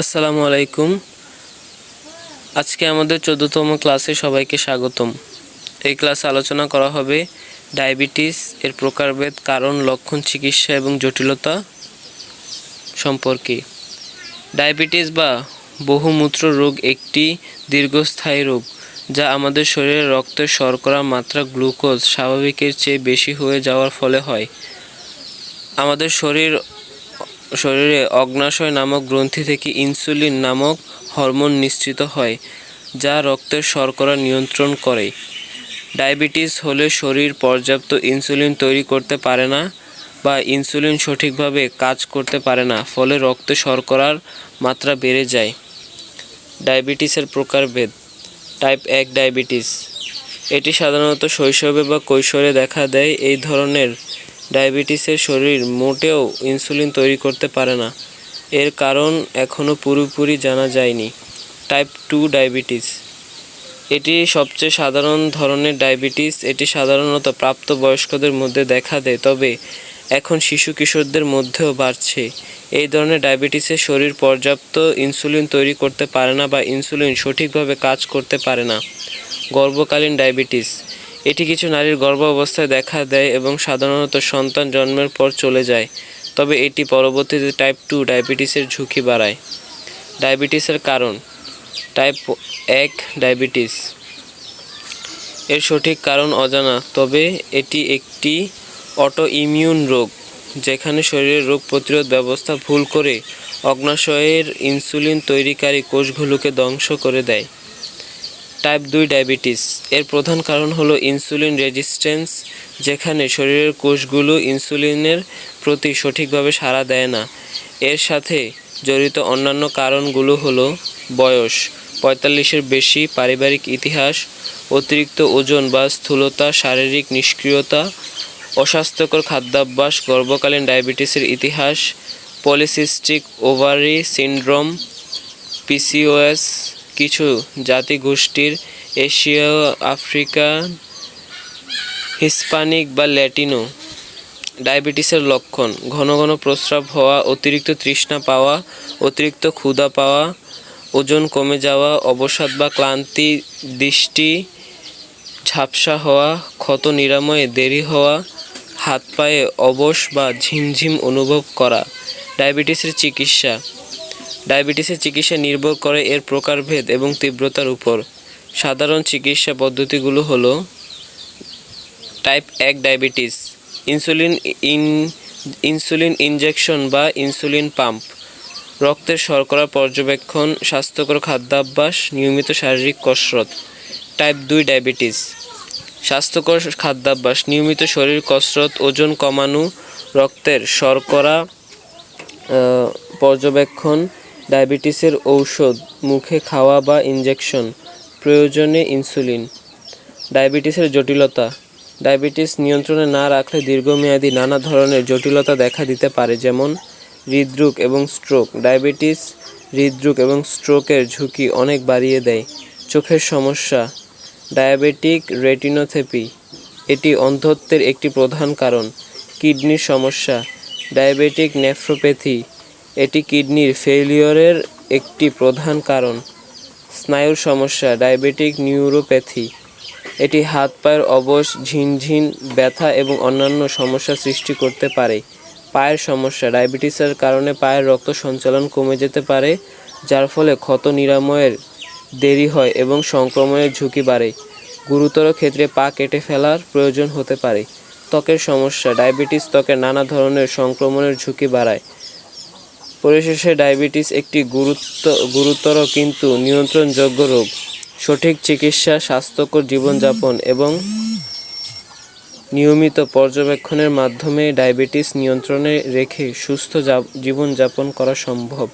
আসসালামু আলাইকুম। আজকে আমাদের 14তম ক্লাসে সবাইকে স্বাগতম। এই ক্লাসে আলোচনা করা হবে ডায়াবেটিস এর প্রকারভেদ, কারণ, লক্ষণ, চিকিৎসা এবং জটিলতা সম্পর্কে। ডায়াবেটিস বা বহুমূত্র রোগ একটি দীর্ঘস্থায়ী রোগ যা আমাদের শরীরে রক্তের শর্করার মাত্রা গ্লুকোজ স্বাভাবিকের চেয়ে বেশি হয়ে যাওয়ার ফলে হয়। আমাদের শরীরে অগ্ন্যাশয় নামক গ্রন্থি থেকে ইনসুলিন নামক হরমোন নিঃসৃত হয়, যা রক্তের শর্করা নিয়ন্ত্রণ করে। ডায়াবেটিস হলে শরীর পর্যাপ্ত ইনসুলিন তৈরি করতে পারে না বা ইনসুলিন সঠিকভাবে কাজ করতে পারে না, ফলে রক্তে শর্করার মাত্রা বেড়ে যায়। ডায়াবেটিসের প্রকারভেদ। Type 1 diabetes. এটি সাধারণত শৈশবে বা কৈশোরে দেখা দেয়। এই ধরনের ডায়াবেটিসের শরীর মোটেও ইনসুলিন তৈরি করতে পারে না। এর কারণ এখনও পুরোপুরি জানা যায়নি। Type 2 diabetes. এটি সবচেয়ে সাধারণ ধরনের ডায়াবেটিস। এটি সাধারণত প্রাপ্তবয়স্কদের মধ্যে দেখা দেয়, তবে এখন শিশু কিশোরদের মধ্যেও বাড়ছে। এই ধরনের ডায়াবেটিসে শরীর পর্যাপ্ত ইনসুলিন তৈরি করতে পারে না বা ইনসুলিন সঠিকভাবে কাজ করতে পারে না। গর্ভকালীন ডায়াবেটিস। এটি কিছু নারীর গর্ভাবস্থায় দেখা দেয় এবং সাধারণত সন্তান জন্মের পর চলে যায়, তবে এটি পরবর্তীতে টাইপ 2 ডায়াবেটিসের ঝুঁকি বাড়ায়। ডায়াবেটিসের কারণ। Type 1 diabetes. এর সঠিক কারণ অজানা, তবে এটি একটি অটোইমিউন রোগ যেখানে শরীরের রোগ প্রতিরোধ ব্যবস্থা ভুল করে অগ্ন্যাশয়ের ইনসুলিন তৈরিকারী কোষগুলোকে ধ্বংস করে দেয়। Type 2 diabetes. এর প্রধান কারণ হলো ইনসুলিন রেজিস্ট্যান্স, যেখানে শরীরের কোষগুলো ইনসুলিনের প্রতি সঠিকভাবে সাড়া দেয় না। এর সাথে জড়িত অন্যান্য কারণগুলো হলো বয়স 45-এর বেশি, পারিবারিক ইতিহাস, অতিরিক্ত ওজন বা স্থূলতা, শারীরিক নিষ্ক্রিয়তা, অস্বাস্থ্যকর খাদ্যাভ্যাস, গর্ভকালীন ডায়াবেটিসের ইতিহাস, পলিসিস্টিক ওভারি সিনড্রোম, পিসিওএস, কিছু জাতিগোষ্ঠীর, এশীয়, আফ্রিকান, হিস্পানিক বা ল্যাটিনো। ডায়াবেটিসের লক্ষণ। ঘন ঘন প্রস্রাব হওয়া, অতিরিক্ত তৃষ্ণা পাওয়া, অতিরিক্ত ক্ষুধা পাওয়া, ওজন কমে যাওয়া, অবসাদ বা ক্লান্তি, দৃষ্টি ঝাপসা হওয়া, ক্ষত নিরাময়ে দেরি হওয়া, হাত পায়ে অবশ বা ঝিমঝিম অনুভব করা। ডায়াবেটিসের চিকিৎসা। ডায়াবেটিসের চিকিৎসা নির্ভর করে এর প্রকারভেদ এবং তীব্রতার উপর। সাধারণ চিকিৎসা পদ্ধতিগুলো হলো টাইপ 1 ডায়াবেটিস। ইনসুলিন ইনজেকশন বা ইনসুলিন পাম্প, রক্তের শর্করা পর্যবেক্ষণ, স্বাস্থ্যকর খাদ্যাভ্যাস, নিয়মিত শারীরিক কসরত। Type 2 diabetes. স্বাস্থ্যকর খাদ্যাভ্যাস, নিয়মিত শরীর কসরত, ওজন কমানো, রক্তের শর্করা পর্যবেক্ষণ, ডায়াবেটিসের ঔষধ মুখে খাওয়া বা ইনজেকশন, প্রয়োজনে ইনসুলিন। ডায়াবেটিসের জটিলতা। ডায়াবেটিস নিয়ন্ত্রণে না রাখলে দীর্ঘমেয়াদী নানা ধরনের জটিলতা দেখা দিতে পারে, যেমন হৃদরোগ এবং স্ট্রোক। ডায়াবেটিস হৃদরোগ এবং স্ট্রোকের ঝুঁকি অনেক বাড়িয়ে দেয়। চোখের সমস্যা। ডায়াবেটিক রেটিনোপ্যাথি, এটি অন্ধত্বের একটি প্রধান কারণ। কিডনির সমস্যা। ডায়াবেটিক নেফ্রোপ্যাথি, এটি কিডনির ফেলিওরের একটি প্রধান কারণ। স্নায়ুর সমস্যা। ডায়াবেটিক নিউরোপ্যাথি, এটি হাত পায়ের অবশ, ঝিনঝিন, ব্যথা এবং অন্যান্য সমস্যা সৃষ্টি করতে পারে। পায়ের সমস্যা। ডায়াবেটিসের কারণে পায়ের রক্ত সঞ্চালন কমে যেতে পারে, যার ফলে ক্ষত নিরাময়ের দেরি হয় এবং সংক্রমণের ঝুঁকি বাড়ে। গুরুতর ক্ষেত্রে পা কেটে ফেলার প্রয়োজন হতে পারে। ত্বকের সমস্যা। ডায়াবেটিস ত্বকের নানা ধরনের সংক্রমণের ঝুঁকি বাড়ায়। পরিশেষে ডায়াবেটিস একটি গুরুতর কিন্তু নিয়ন্ত্রণযোগ্য রোগ। সঠিক চিকিৎসা, স্বাস্থ্যকর জীবনযাপন এবং নিয়মিত পর্যবেক্ষণের মাধ্যমে ডায়াবেটিস নিয়ন্ত্রণে রেখে সুস্থ জীবনযাপন করা সম্ভব।